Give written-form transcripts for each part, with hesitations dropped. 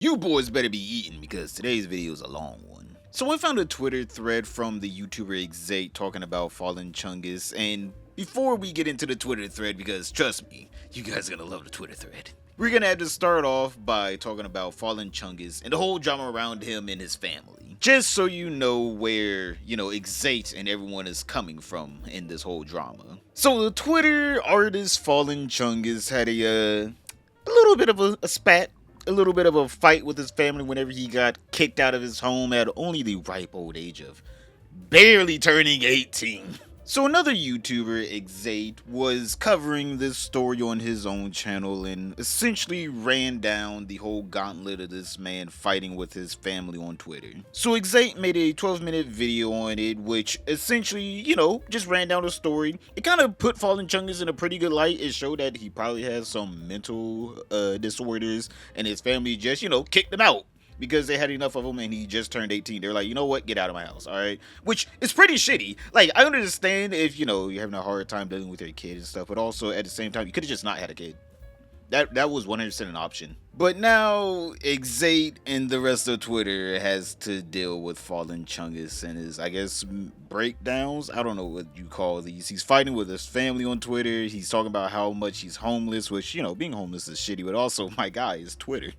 You boys better be eating because today's video is a long one. So I found a Twitter thread from the YouTuber Exate talking about Fallen Chungus, and before we get into the Twitter thread, because trust me, you guys are gonna love the Twitter thread, we're gonna have to start off by talking about Fallen Chungus and the whole drama around him and his family. Just so you know where, Exate and everyone is coming from in this whole drama. So the Twitter artist Fallen Chungus had a little bit of a spat, a little bit of a fight with his family whenever he got kicked out of his home at only the ripe old age of barely turning 18. So another YouTuber, Exate, was covering this story on his own channel and essentially ran down the whole gauntlet of this man fighting with his family on Twitter. So Exate made a 12-minute video on it, which essentially, just ran down the story. It kind of put Fallen Chungus in a pretty good light. It showed that he probably has some mental disorders and his family just, kicked him out because they had enough of him and he just turned 18. They're like, you know what, get out of my house, all right? Which is pretty shitty. Like, I understand if, you're having a hard time dealing with your kid and stuff, but also at the same time, you could have just not had a kid. That was 100% an option. But now, Exate and the rest of Twitter has to deal with Fallen Chungus and his, I guess, breakdowns. I don't know what you call these. He's fighting with his family on Twitter. He's talking about how much he's homeless, which, being homeless is shitty, but also, my guy, is Twitter.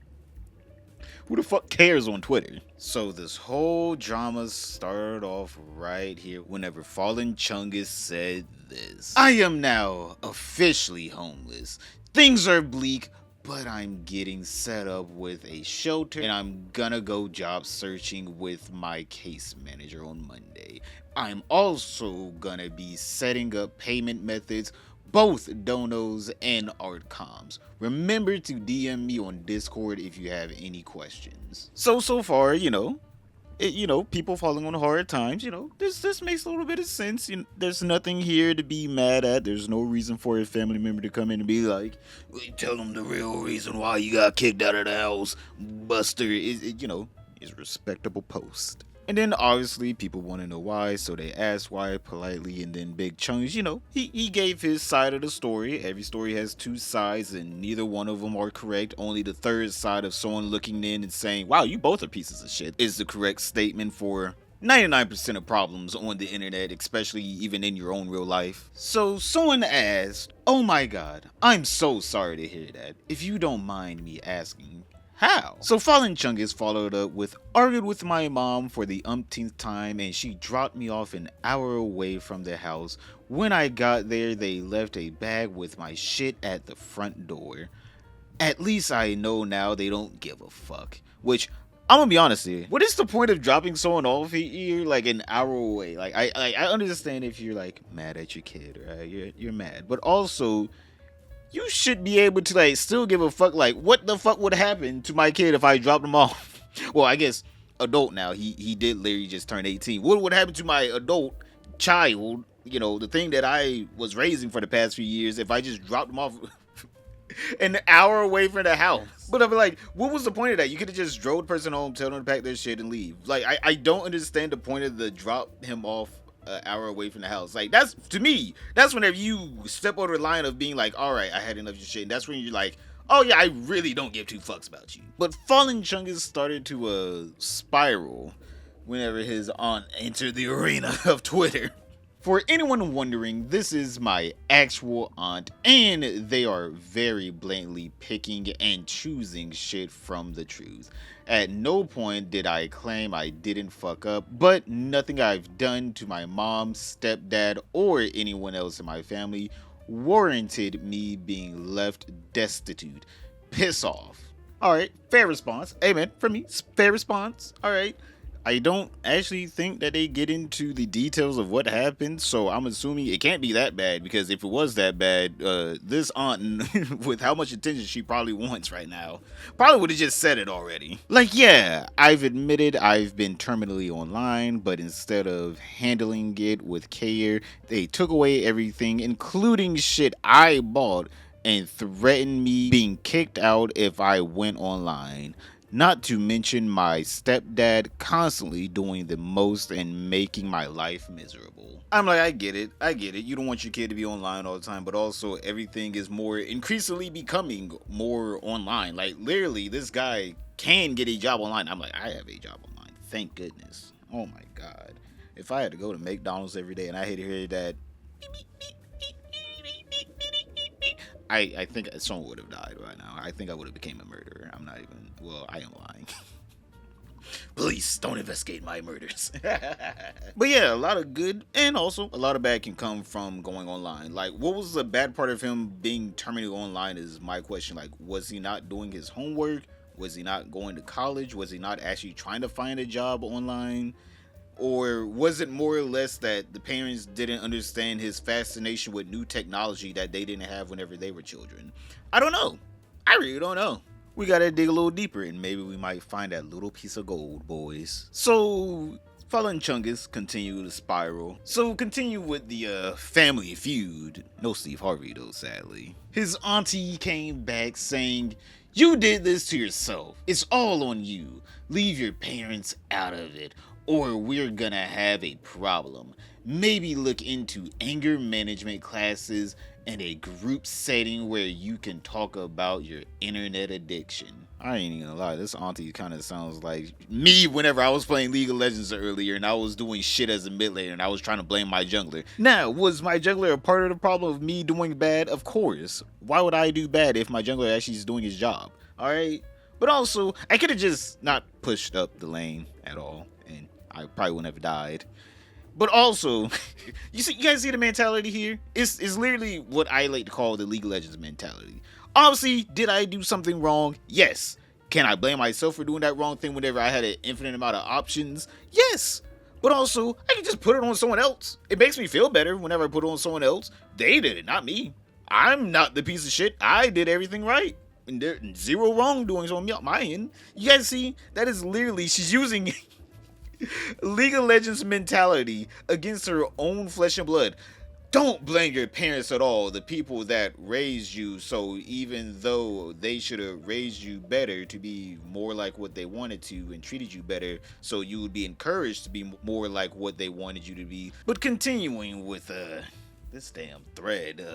Who the fuck cares on Twitter? So this whole drama started off right here whenever Fallen Chungus said this. I am now officially homeless. Things are bleak, but I'm getting set up with a shelter and I'm gonna go job searching with my case manager on Monday. I'm also gonna be setting up payment methods, both donos and artcoms. Remember to DM me on Discord if you have any questions. So far, people falling on hard times, this makes a little bit of sense. There's nothing here to be mad at. There's no reason for a family member to come in and be like, "We tell them the real reason why you got kicked out of the house, Buster." Is a respectable post. And then obviously people want to know why, so they ask why politely, and then Big Chungus, he gave his side of the story. Every story has two sides and neither one of them are correct. Only the third side of someone looking in and saying, "Wow, you both are pieces of shit," is the correct statement for 99% of problems on the internet, especially even in your own real life. So someone asked, "Oh my god, I'm so sorry to hear that. If you don't mind me asking, how?" So Fallen Chungus followed up with, "Argued with my mom for the umpteenth time and she dropped me off an hour away from the house. When I got there, they left a bag with my shit at the front door. At least I know now they don't give a fuck." Which, I'm gonna be honest here. What is the point of dropping someone off here like an hour away? Like I understand if you're like mad at your kid, right? You're mad, but also you should be able to like still give a fuck. Like, what the fuck would happen to my kid if I dropped him off? Well, I guess adult now. He did literally just turn 18. What would happen to my adult child? The thing that I was raising for the past few years if I just dropped him off an hour away from the house. But I'm like, what was the point of that? You could have just drove the person home, tell them to pack their shit and leave. Like, I don't understand the point of the drop him off an hour away from the house. Like, that's, to me, that's whenever you step over the line of being like, all right, I had enough of your shit. And that's when you're like, oh yeah, I really don't give two fucks about you. But Fallen Chungus started to spiral whenever his aunt entered the arena of Twitter. For anyone wondering, this is my actual aunt, and they are very blatantly picking and choosing shit from the truth. At no point did I claim I didn't fuck up, but nothing I've done to my mom, stepdad, or anyone else in my family warranted me being left destitute. Piss off. Alright, fair response. Amen. For me, fair response. Alright. I don't actually think that they get into the details of what happened, so I'm assuming it can't be that bad, because if it was that bad, this aunt, with how much attention she probably wants right now, probably would have just said it already. Like, yeah, I've admitted I've been terminally online, but instead of handling it with care, they took away everything, including shit I bought, and threatened me being kicked out if I went online. Not to mention my stepdad constantly doing the most and making my life miserable. I'm like, I get it. You don't want your kid to be online all the time, but also everything is more increasingly becoming more online. Like, literally, this guy can get a job online. I'm like, I have a job online. Thank goodness. Oh my God. If I had to go to McDonald's every day and I had to hear that, I think someone would have died right now. I think I would have became a murderer. I'm not even, well, I am lying. Police, don't investigate my murders. But yeah, a lot of good and also a lot of bad can come from going online. Like, what was the bad part of him being terminated online is my question. Like, was he not doing his homework? Was he not going to college? Was he not actually trying to find a job online? Or was it more or less that the parents didn't understand his fascination with new technology that they didn't have whenever they were children? I don't know. I really don't know. We gotta dig a little deeper and maybe we might find that little piece of gold, boys. So, Fallen Chungus continue to spiral. So, continue with the family feud. No Steve Harvey though, sadly. His auntie came back saying, "You did this to yourself. It's all on you. Leave your parents out of it, or we're gonna have a problem. Maybe look into anger management classes and a group setting where you can talk about your internet addiction." I ain't even gonna lie, this auntie kind of sounds like me whenever I was playing League of Legends earlier and I was doing shit as a mid laner and I was trying to blame my jungler. Now, was my jungler a part of the problem of me doing bad? Of course. Why would I do bad if my jungler actually is doing his job? Alright? But also, I could have just not pushed up the lane at all and I probably wouldn't have died. But also, you guys see the mentality here? It's literally what I like to call the League of Legends mentality. Obviously, did I do something wrong? Yes. Can I blame myself for doing that wrong thing whenever I had an infinite amount of options? Yes. But also, I can just put it on someone else. It makes me feel better whenever I put it on someone else. They did it, not me. I'm not the piece of shit. I did everything right. And there's zero wrongdoings on my end. You guys see? That is literally, she's using League of Legends mentality against her own flesh and blood. Don't blame your parents at all, the people that raised you, so even though they should have raised you better to be more like what they wanted to and treated you better, so you would be encouraged to be more like what they wanted you to be. But continuing with this damn thread,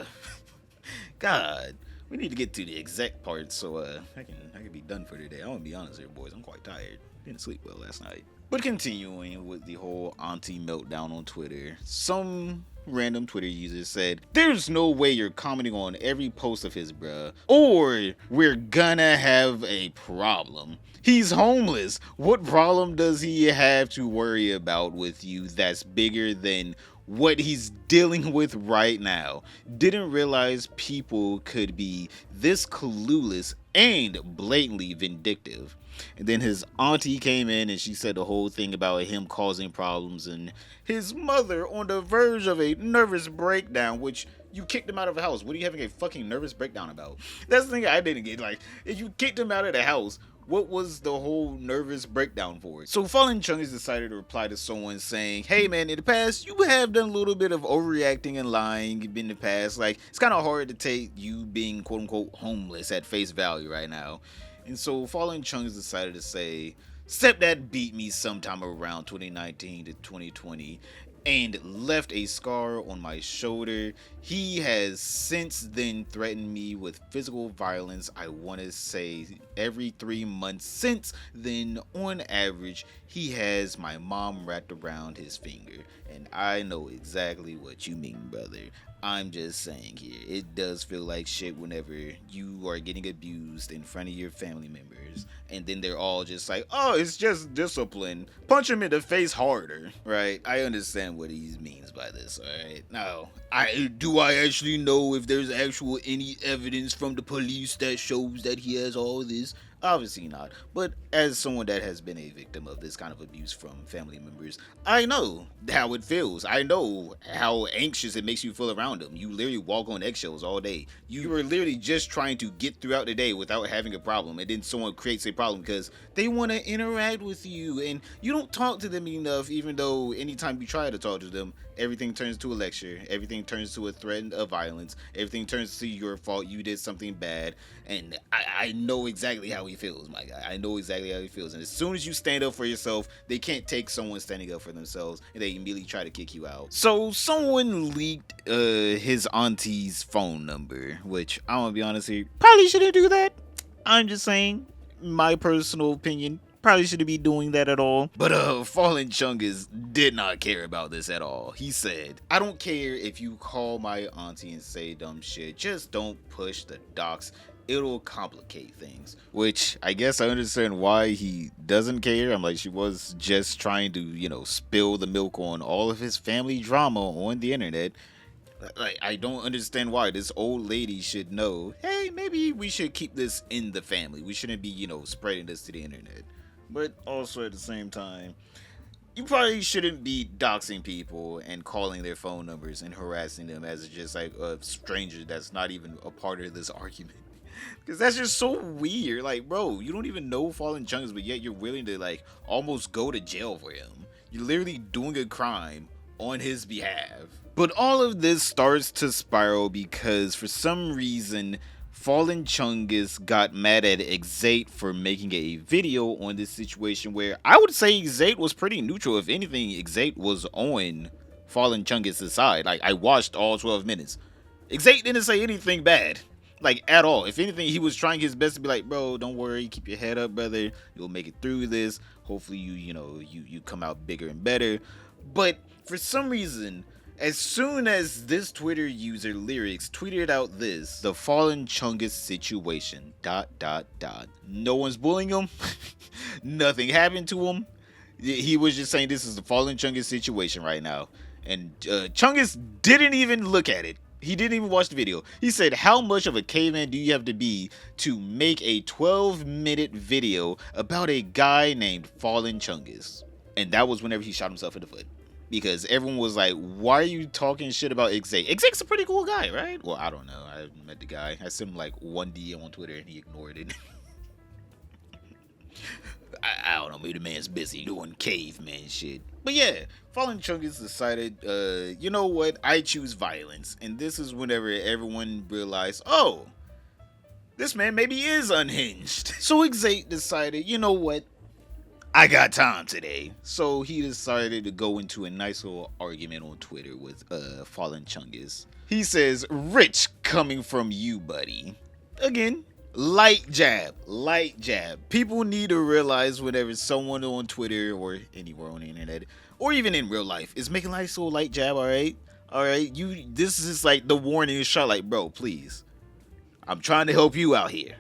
God, we need to get to the exact part so I can be done for today. I'm gonna be honest here, boys, I'm quite tired. Didn't sleep well last night. But continuing with the whole auntie meltdown on Twitter, some random Twitter user said, "There's no way you're commenting on every post of his, bruh, or we're gonna have a problem. He's homeless. What problem does he have to worry about with you that's bigger than what he's dealing with right now? Didn't realize people could be this clueless and blatantly vindictive." And then his auntie came in and she said the whole thing about him causing problems and his mother on the verge of a nervous breakdown, which you kicked him out of the house. What are you having a fucking nervous breakdown about? That's the thing I didn't get. Like, if you kicked him out of the house, what was the whole nervous breakdown for it? So Fallen Chungus decided to reply to someone saying, "Hey man, in the past, you have done a little bit of overreacting and lying in the past. Like, it's kind of hard to take you being quote unquote homeless at face value right now." And so Fallen Chungus decided to say, "Stepdad beat me sometime around 2019 to 2020 and left a scar on my shoulder. He has since then threatened me with physical violence, I want to say every 3 months. Since then, on average, he has my mom wrapped around his finger." And I know exactly what you mean, brother. I'm just saying here, it does feel like shit whenever you are getting abused in front of your family members and then they're all just like, "Oh, it's just discipline. Punch him in the face harder," right? I understand what he means by this, alright? Now, do I actually know if there's any evidence from the police that shows that he has all this? Obviously not. But as someone that has been a victim of this kind of abuse from family members, I know how it feels. I know how anxious it makes you feel around them. You literally walk on eggshells all day. You are literally just trying to get throughout the day without having a problem, and then someone creates a problem because they want to interact with you and you don't talk to them enough, even though anytime you try to talk to them, everything turns to a lecture, everything turns to a threat of violence, everything turns to your fault, you did something bad. And I know exactly how he feels, my guy. I know exactly how he feels. And as soon as you stand up for yourself, they can't take someone standing up for themselves, and they immediately try to kick you out. So someone leaked his auntie's phone number, which I'm gonna be honest here, probably shouldn't do that. I'm just saying, my personal opinion, probably shouldn't be doing that at all. But Fallen Chungus did not care about this at all. He said, I don't care if you call my auntie and say dumb shit, just don't push the docs. It'll complicate things. Which I guess I understand why he doesn't care. I'm like, she was just trying to, spill the milk on all of his family drama on the internet. Like, I don't understand why this old lady should know, hey, maybe we should keep this in the family. We shouldn't be, spreading this to the internet. But also at the same time, you probably shouldn't be doxing people and calling their phone numbers and harassing them as just like a stranger that's not even a part of this argument. Because that's just so weird. Like, bro, you don't even know Fallen Chungus, but yet you're willing to, like, almost go to jail for him. You're literally doing a crime on his behalf. But all of this starts to spiral because for some reason, Fallen Chungus got mad at Xate for making a video on this situation where I would say Xate was pretty neutral. If anything, Xate was on Fallen Chungus' side. Like, I watched all 12 minutes. Xate didn't say anything bad. Like, at all. If anything, he was trying his best to be like, bro, don't worry, keep your head up, brother. You'll make it through this. Hopefully you come out bigger and better. But for some reason, as soon as this Twitter user Lyrics tweeted out this, the Fallen Chungus situation, ... No one's bullying him. Nothing happened to him. He was just saying this is the Fallen Chungus situation right now. And Chungus didn't even look at it. He didn't even watch the video. He said, how much of a caveman do you have to be to make a 12-minute video about a guy named Fallen Chungus? And that was whenever he shot himself in the foot. Because everyone was like, why are you talking shit about Xate? Xate's a pretty cool guy, right? Well, I don't know. I haven't met the guy. I sent him like one DM on Twitter and he ignored it. I don't know, maybe the man's busy doing caveman shit. But yeah, Fallen Chungus decided, you know what, I choose violence. And this is whenever everyone realized, oh, this man maybe is unhinged. So Xate decided, you know what, I got time today. So he decided to go into a nice little argument on Twitter with Fallen Chungus. He says, rich coming from you, buddy. Again, light jab. People need to realize whenever someone on Twitter or anywhere on the internet or even in real life is making a nice little light jab, alright? This is like the warning shot, like, bro, please. I'm trying to help you out here.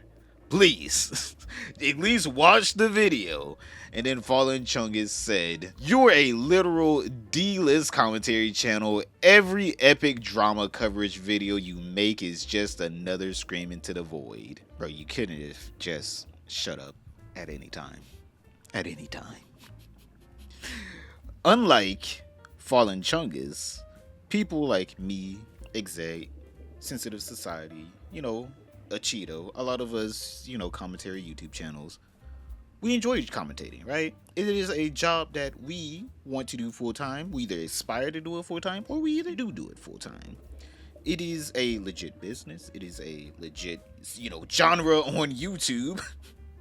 Please. At least watch the video. And then Fallen Chungus said, you're a literal D-list commentary channel. Every epic drama coverage video you make is just another scream into the void. Bro, you couldn't have just shut up at any time. At any time. Unlike Fallen Chungus, people like me, Xate, Sensitive Society, a Cheeto, a lot of us, commentary YouTube channels, we enjoy commentating, right? It is a job that we want to do full time. We either aspire to do it full time or we either do it full time. It is a legit business. It is a legit, genre on YouTube.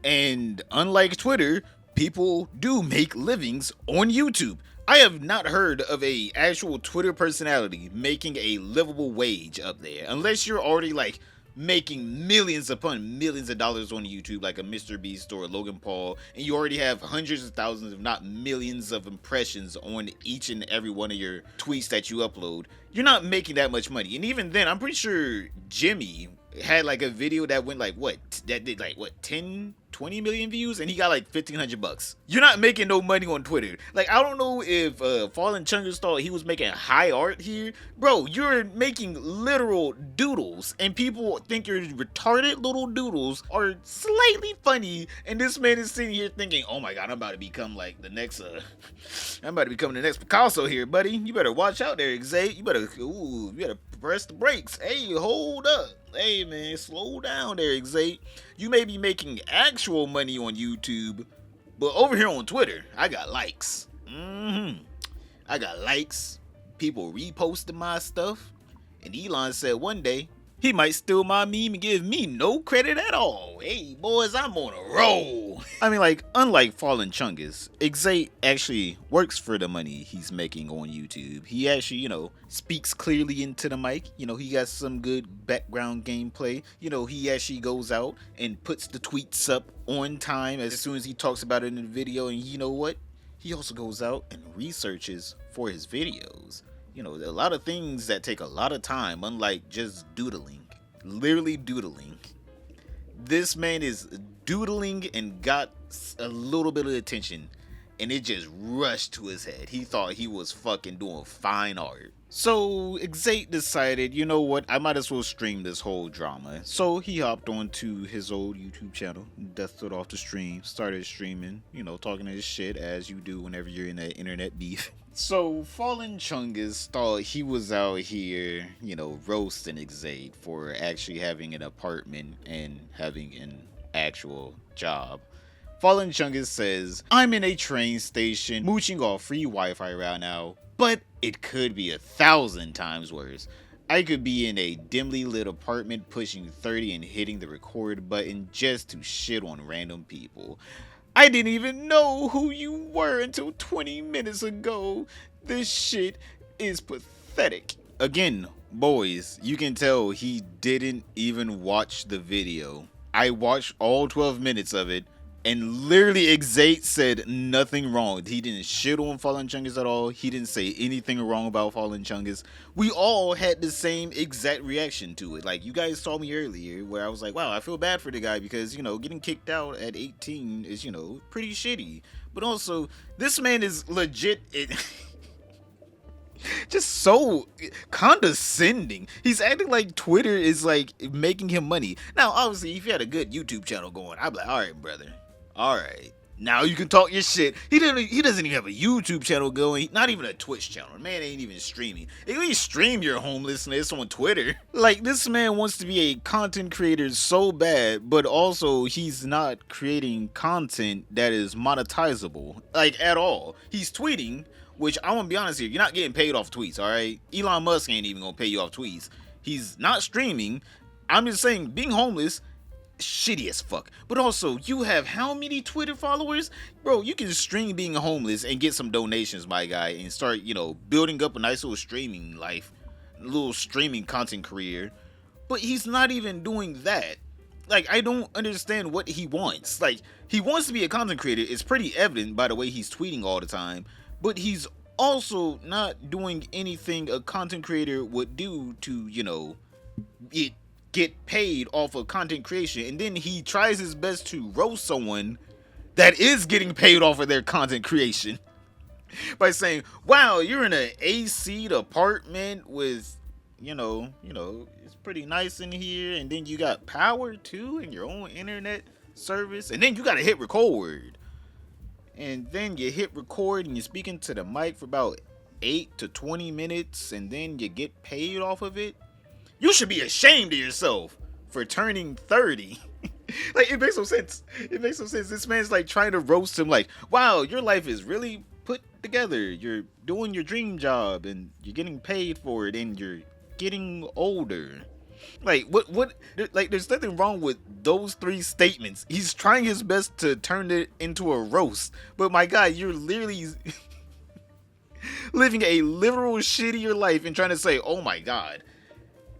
And unlike Twitter, people do make livings on YouTube. I have not heard of a actual Twitter personality making a livable wage up there, unless you're already like making millions upon millions of dollars on YouTube, like a Mr. Beast or a Logan Paul, and you already have hundreds of thousands, if not millions of impressions on each and every one of your tweets that you upload. You're not making that much money. And even then, I'm pretty sure Jimmy had like a video that went like that did like 10-20 million views, and he got like $1,500. You're not making no money on Twitter. Like, I don't know if Fallen Chungus thought he was making high art here. Bro, you're making literal doodles, and people think your retarded little doodles are slightly funny, and this man is sitting here thinking, oh my god, I'm about to become like the next I'm about to become the next Picasso here, buddy. You better watch out there, Xate. You better press the brakes. Hey, hold up. Hey man, slow down there, Xate. You may be making actual money on YouTube, but over here on Twitter, I got likes. I got likes. People reposting my stuff. And Elon said one day He might steal my meme and give me no credit at all. Hey, boys, I'm on a roll. I mean, like, unlike Fallen Chungus, Xate actually works for the money he's making on YouTube. He actually, speaks clearly into the mic. He got some good background gameplay. He actually goes out and puts the tweets up on time as soon as he talks about it in the video. And you know what? He also goes out and researches for his videos. There are a lot of things that take a lot of time, unlike just doodling. Literally doodling. This man is doodling and got a little bit of attention, and it just rushed to his head. He thought he was fucking doing fine art. So Xate decided, you know what, I might as well stream this whole drama. So he hopped onto his old YouTube channel, dusted off the stream, started streaming, talking his shit as you do whenever you're in that internet beef. So Fallen Chungus thought he was out here, roasting Xate for actually having an apartment and having an actual job. Fallen Chungus says, I'm in a train station, mooching off free Wi-Fi right now, but it could be 1,000 times worse. I could be in a dimly lit apartment pushing 30 and hitting the record button just to shit on random people. I didn't even know who you were until 20 minutes ago. This shit is pathetic. Again, boys, you can tell he didn't even watch the video. I watched all 12 minutes of it, and literally Xate said nothing wrong. He didn't shit on Fallen Chungus at all. He didn't say anything wrong about Fallen Chungus. We all had the same exact reaction to it. Like, you guys saw me earlier where I was like, wow, I feel bad for the guy because, getting kicked out at 18 is, pretty shitty. But also, this man is legit... just so condescending. He's acting like Twitter is like making him money. Now, obviously, if you had a good YouTube channel going, I'd be like, all right, brother. All right. Now you can talk your shit. He doesn't even have a YouTube channel going, not even a Twitch channel. Man ain't even streaming. At least stream your homelessness on Twitter. Like, this man wants to be a content creator so bad, but also he's not creating content that is monetizable, like, at all. He's tweeting, which I want to be honest here, you're not getting paid off tweets, all right? Elon Musk ain't even gonna pay you off tweets. He's not streaming. I'm just saying, being homeless, shitty as fuck. But also, you have how many Twitter followers? Bro, you can stream being homeless and get some donations, my guy, and start, building up a nice little streaming life, a little streaming content career. But he's not even doing that. Like, I don't understand what he wants. Like, he wants to be a content creator. It's pretty evident by the way he's tweeting all the time. But he's also not doing anything a content creator would do to, get paid off of content creation. And then he tries his best to roast someone that is getting paid off of their content creation by saying, wow, you're in an AC apartment with, it's pretty nice in here. And then you got power too and your own internet service. And then you got to hit record. And then you hit record and you're speaking to the mic for about 8 to 20 minutes and then you get paid off of it. You should be ashamed of yourself for turning 30. Like, it makes no sense. It makes no sense. This man's like trying to roast him like, wow, your life is really put together. You're doing your dream job and you're getting paid for it and you're getting older. Like, what, like, there's nothing wrong with those three statements. He's trying his best to turn it into a roast. But my guy, you're literally living a literal shittier life and trying to say, oh my God,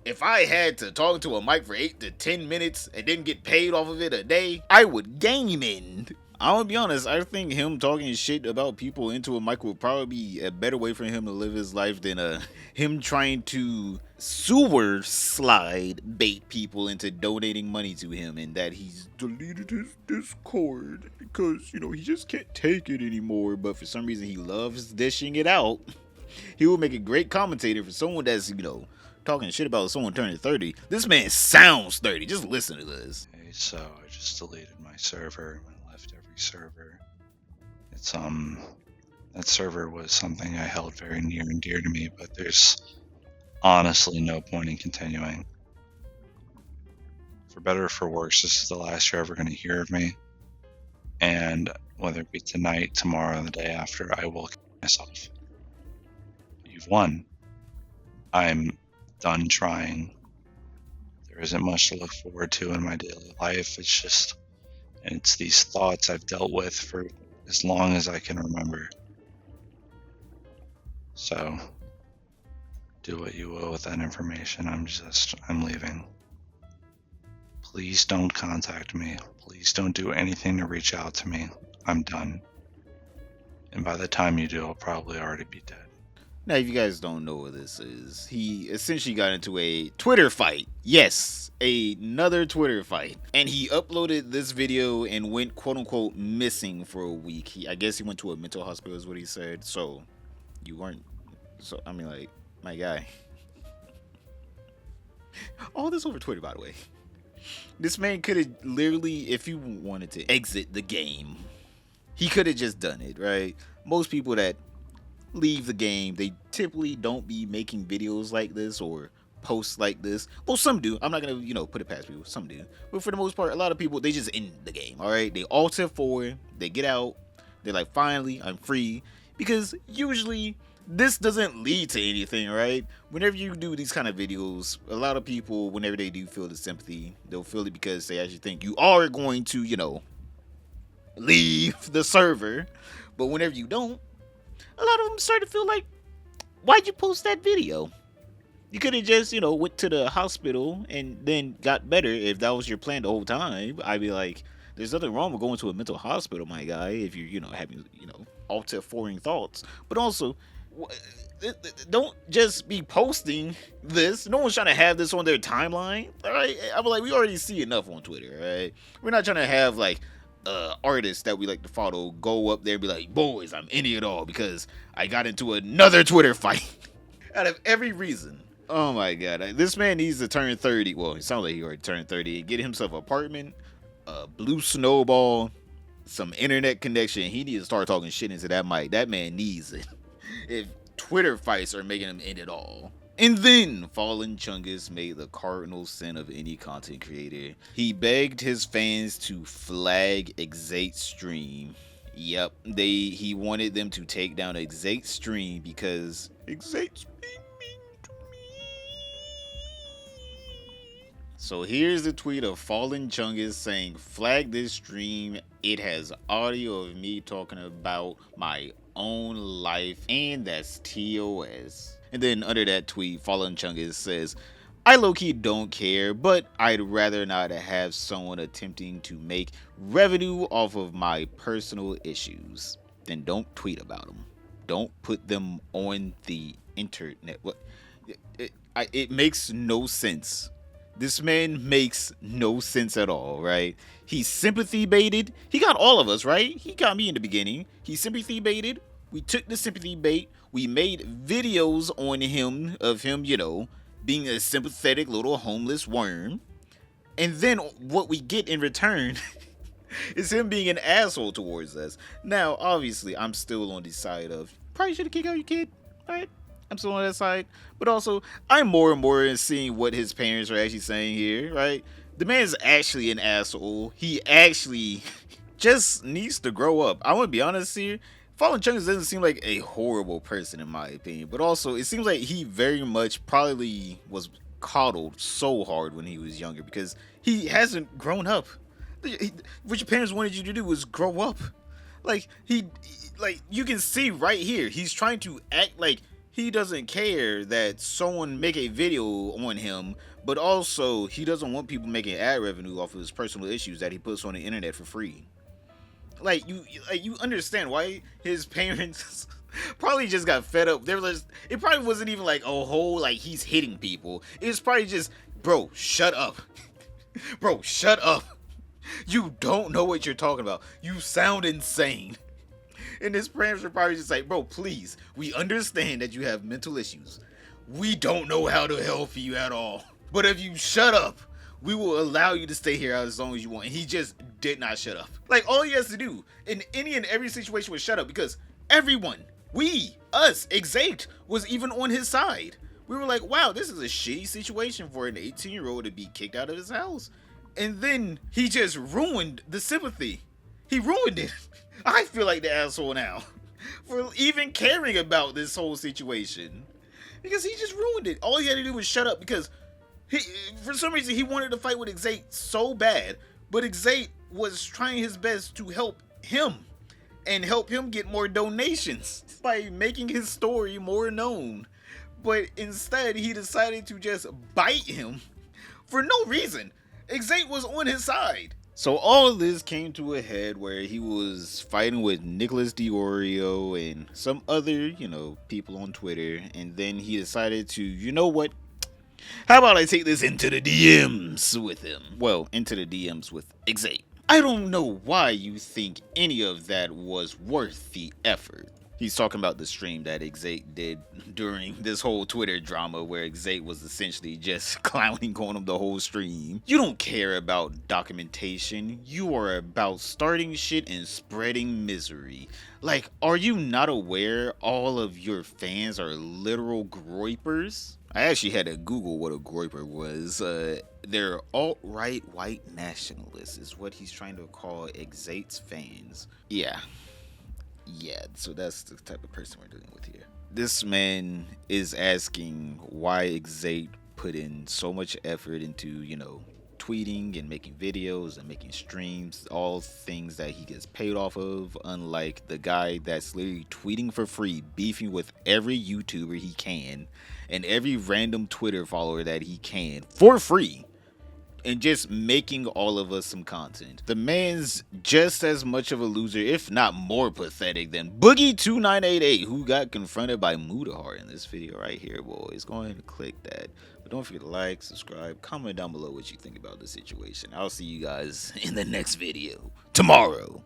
if I had to talk to a mic for 8 to 10 minutes and didn't get paid off of it a day, I would game in. I'm gonna be honest, I think him talking shit about people into a mic would probably be a better way for him to live his life than him trying to sewer slide bait people into donating money to him, and that he's deleted his Discord because, he just can't take it anymore, but for some reason he loves dishing it out. He would make a great commentator for someone that's, talking shit about someone turning 30. This man sounds 30. Just listen to this. Okay, so I just deleted my server and left every server. It's that server was something I held very near and dear to me, but there's honestly no point in continuing. For better or for worse, this is the last you're ever going to hear of me. And whether it be tonight, tomorrow, or the day after, I will kill myself. You've won. I'm done trying. There isn't much to look forward to in my daily life. It's these thoughts I've dealt with for as long as I can remember. So, do what you will with that information. I'm leaving. Please don't contact me. Please don't do anything to reach out to me. I'm done. And by the time you do, I'll probably already be dead. Now, if you guys don't know what this is, he essentially got into a Twitter fight. Yes, another Twitter fight. And he uploaded this video and went quote unquote missing for a week. I guess he went to a mental hospital is what he said. So, you weren't. So, I mean, like, my guy. All this over Twitter, by the way. This man could have literally, if he wanted to exit the game, he could have just done it, right? Most people that leave the game, they typically don't be making videos like this or posts like this. Well, some do. I'm not gonna, put it past people. Some do. But for the most part, a lot of people, they just end the game, all right? They alt F4, they get out, they're like, finally, I'm free. Because usually, this doesn't lead to anything, right? Whenever you do these kind of videos, a lot of people, whenever they do feel the sympathy, they'll feel it because they actually think you are going to, leave the server. But whenever you don't, a lot of them start to feel like, why'd you post that video? You could have just, went to the hospital and then got better if that was your plan the whole time. I'd be like, there's nothing wrong with going to a mental hospital, my guy, if you're, having, alter-foreign thoughts. But also, don't just be posting this. No one's trying to have this on their timeline, all right? I'm like, we already see enough on Twitter, right? We're not trying to have, like, artists that we like to follow go up there and be like, boys, I'm in it all because I got into another Twitter fight. Out of every reason. Oh my god. This man needs to turn 30. Well, it sounds like he already turned 30. Get himself an apartment, a blue snowball, some internet connection. He needs to start talking shit into that mic. That man needs it. If Twitter fights are making him end it all. And then Fallen Chungus made the cardinal sin of any content creator. He begged his fans to flag Exate's stream. Yep, he wanted them to take down Exate's stream because Exate's being mean to me. So here's the tweet of Fallen Chungus saying, flag this stream. It has audio of me talking about my own life, and that's TOS. And then under that tweet, Fallen Chungus says, I low-key don't care, but I'd rather not have someone attempting to make revenue off of my personal issues. Then don't tweet about them. Don't put them on the internet. It makes no sense. This man makes no sense at all, right? He's sympathy baited. He got all of us, right? He got me in the beginning. He sympathy baited. We took the sympathy bait. We made videos on him, of him, being a sympathetic little homeless worm. And then what we get in return is him being an asshole towards us. Now, obviously, I'm still on the side of, probably should have kicked out your kid, right? I'm still on that side. But also, I'm more and more seeing what his parents are actually saying here, right? The man's actually an asshole. He actually just needs to grow up. I want to be honest here. Fallen Chungus doesn't seem like a horrible person in my opinion, but also it seems like he very much probably was coddled so hard when he was younger because he hasn't grown up. What your parents wanted you to do was grow up. Like you can see right here, he's trying to act like he doesn't care that someone make a video on him, but also he doesn't want people making ad revenue off of his personal issues that he puts on the internet for free. You understand why his parents probably just got fed up. It probably wasn't even like a whole like he's hitting people. It was probably just, bro, shut up. Bro, shut up. You don't know what you're talking about. You sound insane. And his parents are probably just like, bro, please, we understand that you have mental issues. We don't know how to help you at all. But if you shut up, we will allow you to stay here as long as you want. And he just did not shut up. Like, all he has to do in any and every situation was shut up because everyone, us, Exate, was even on his side. We were like, wow, this is a shitty situation for an 18-year-old to be kicked out of his house. And then he just ruined the sympathy. He ruined it. I feel like the asshole now for even caring about this whole situation because he just ruined it. All he had to do was shut up because He, for some reason, he wanted to fight with Exate so bad, but Exate was trying his best to help him and help him get more donations by making his story more known. But instead, he decided to just bite him for no reason. Exate was on his side. So all of this came to a head where he was fighting with Nicholas Diorio and some other, people on Twitter, and then he decided to, you know what? How about I take this into the DMs with him? Well, into the DMs with Exate. I don't know why you think any of that was worth the effort. He's talking about the stream that Exate did during this whole Twitter drama where Exate was essentially just clowning on him the whole stream. You don't care about documentation. You are about starting shit and spreading misery. Like, are you not aware all of your fans are literal groypers? I actually had to Google what a groyper was. They're alt-right white nationalists is what he's trying to call Exate's fans. Yeah, so that's the type of person we're dealing with here. This man is asking why Exate put in so much effort into, tweeting and making videos and making streams, all things that he gets paid off of, unlike the guy that's literally tweeting for free, beefing with every YouTuber he can and every random Twitter follower that he can for free, and just making all of us some content. The man's just as much of a loser, if not more pathetic, than Boogie2988, who got confronted by Mudahar in this video right here, boys. Go ahead and click that. But don't forget to like, subscribe, comment down below what you think about the situation. I'll see you guys in the next video tomorrow.